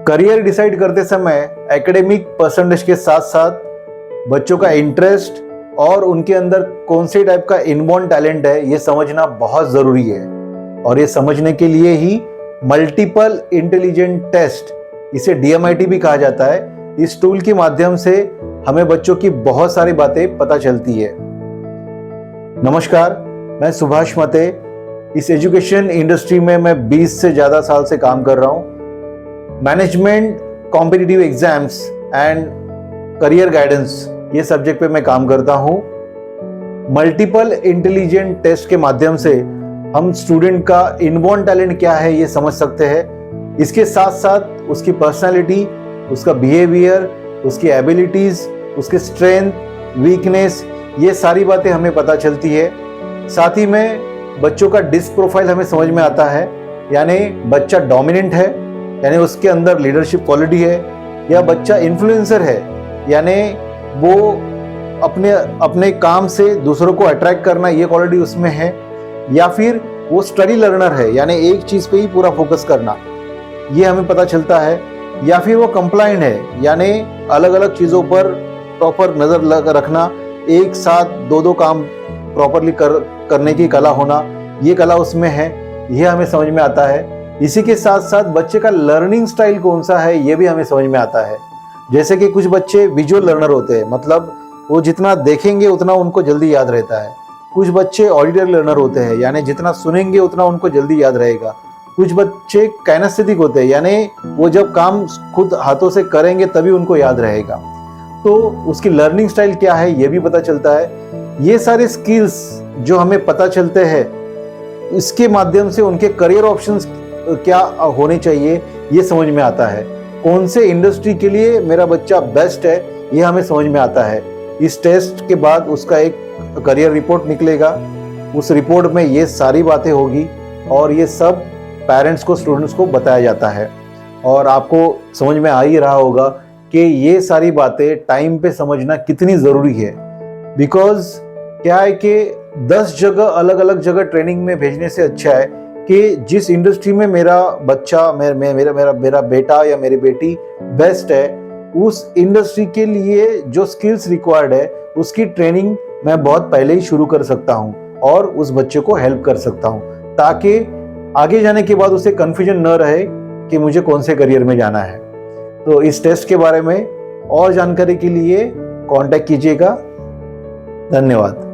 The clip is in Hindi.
करियर डिसाइड करते समय एकेडमिक परसेंटेज के साथ साथ बच्चों का इंटरेस्ट और उनके अंदर कौन से टाइप का इनबॉर्न टैलेंट है ये समझना बहुत ज़रूरी है। और ये समझने के लिए ही मल्टीपल इंटेलिजेंट टेस्ट, इसे DMIT भी कहा जाता है, इस टूल के माध्यम से हमें बच्चों की बहुत सारी बातें पता चलती है। नमस्कार, मैं सुभाष मते। इस एजुकेशन इंडस्ट्री में मैं 20 से ज़्यादा साल से काम कर रहा हूँ। Management, competitive exams and career guidance, ये सब्जेक्ट पे मैं काम करता हूँ। मल्टीपल इंटेलिजेंट टेस्ट के माध्यम से हम स्टूडेंट का इनबॉर्न टैलेंट क्या है ये समझ सकते हैं। इसके साथ साथ उसकी पर्सनालिटी, उसका बिहेवियर, उसकी एबिलिटीज, उसके स्ट्रेंथ, वीकनेस, ये सारी बातें हमें पता चलती है। साथ ही में बच्चों का डिस्क प्रोफाइल हमें समझ में आता है, यानी बच्चा डोमिनेंट है, यानी उसके अंदर लीडरशिप क्वालिटी है, या बच्चा इन्फ्लुएंसर है, यानी वो अपने काम से दूसरों को अट्रैक्ट करना, ये क्वालिटी उसमें है, या फिर वो स्टडी लर्नर है, यानी एक चीज़ पे ही पूरा फोकस करना, ये हमें पता चलता है। या फिर वो कंप्लाइंट है, यानी अलग अलग चीज़ों पर प्रॉपर नज़र रखना, एक साथ दो काम प्रॉपरली करने की कला होना, ये कला उसमें है, ये हमें समझ में आता है। इसी के साथ साथ बच्चे का लर्निंग स्टाइल कौन सा है ये भी हमें समझ में आता है। जैसे कि कुछ बच्चे विजुअल लर्नर होते हैं, मतलब वो जितना देखेंगे उतना उनको जल्दी याद रहता है। कुछ बच्चे ऑडिटरी लर्नर होते हैं, यानी जितना सुनेंगे उतना उनको जल्दी याद रहेगा। कुछ बच्चे काइनेस्थेटिक होते हैं, यानी वो जब काम खुद हाथों से करेंगे तभी उनको याद रहेगा। तो उसकी लर्निंग स्टाइल क्या है ये भी पता चलता है। ये सारे स्किल्स जो हमें पता चलते हैं, इसके माध्यम से उनके करियर ऑप्शंस क्या होने चाहिए ये समझ में आता है। कौन से इंडस्ट्री के लिए मेरा बच्चा बेस्ट है ये हमें समझ में आता है। इस टेस्ट के बाद उसका एक करियर रिपोर्ट निकलेगा, उस रिपोर्ट में ये सारी बातें होगी और ये सब पेरेंट्स को, स्टूडेंट्स को बताया जाता है। और आपको समझ में आ ही रहा होगा कि ये सारी बातें टाइम पे समझना कितनी ज़रूरी है। बिकॉज क्या है कि 10 जगह अलग अलग जगह ट्रेनिंग में भेजने से अच्छा है कि जिस इंडस्ट्री में मेरा बच्चा, मेरा बेटा या मेरी बेटी बेस्ट है, उस इंडस्ट्री के लिए जो स्किल्स रिक्वायर्ड है उसकी ट्रेनिंग मैं बहुत पहले ही शुरू कर सकता हूँ और उस बच्चे को हेल्प कर सकता हूँ, ताकि आगे जाने के बाद उसे कन्फ्यूजन न रहे कि मुझे कौन से करियर में जाना है। तो इस टेस्ट के बारे में और जानकारी के लिए कांटेक्ट कीजिएगा। धन्यवाद।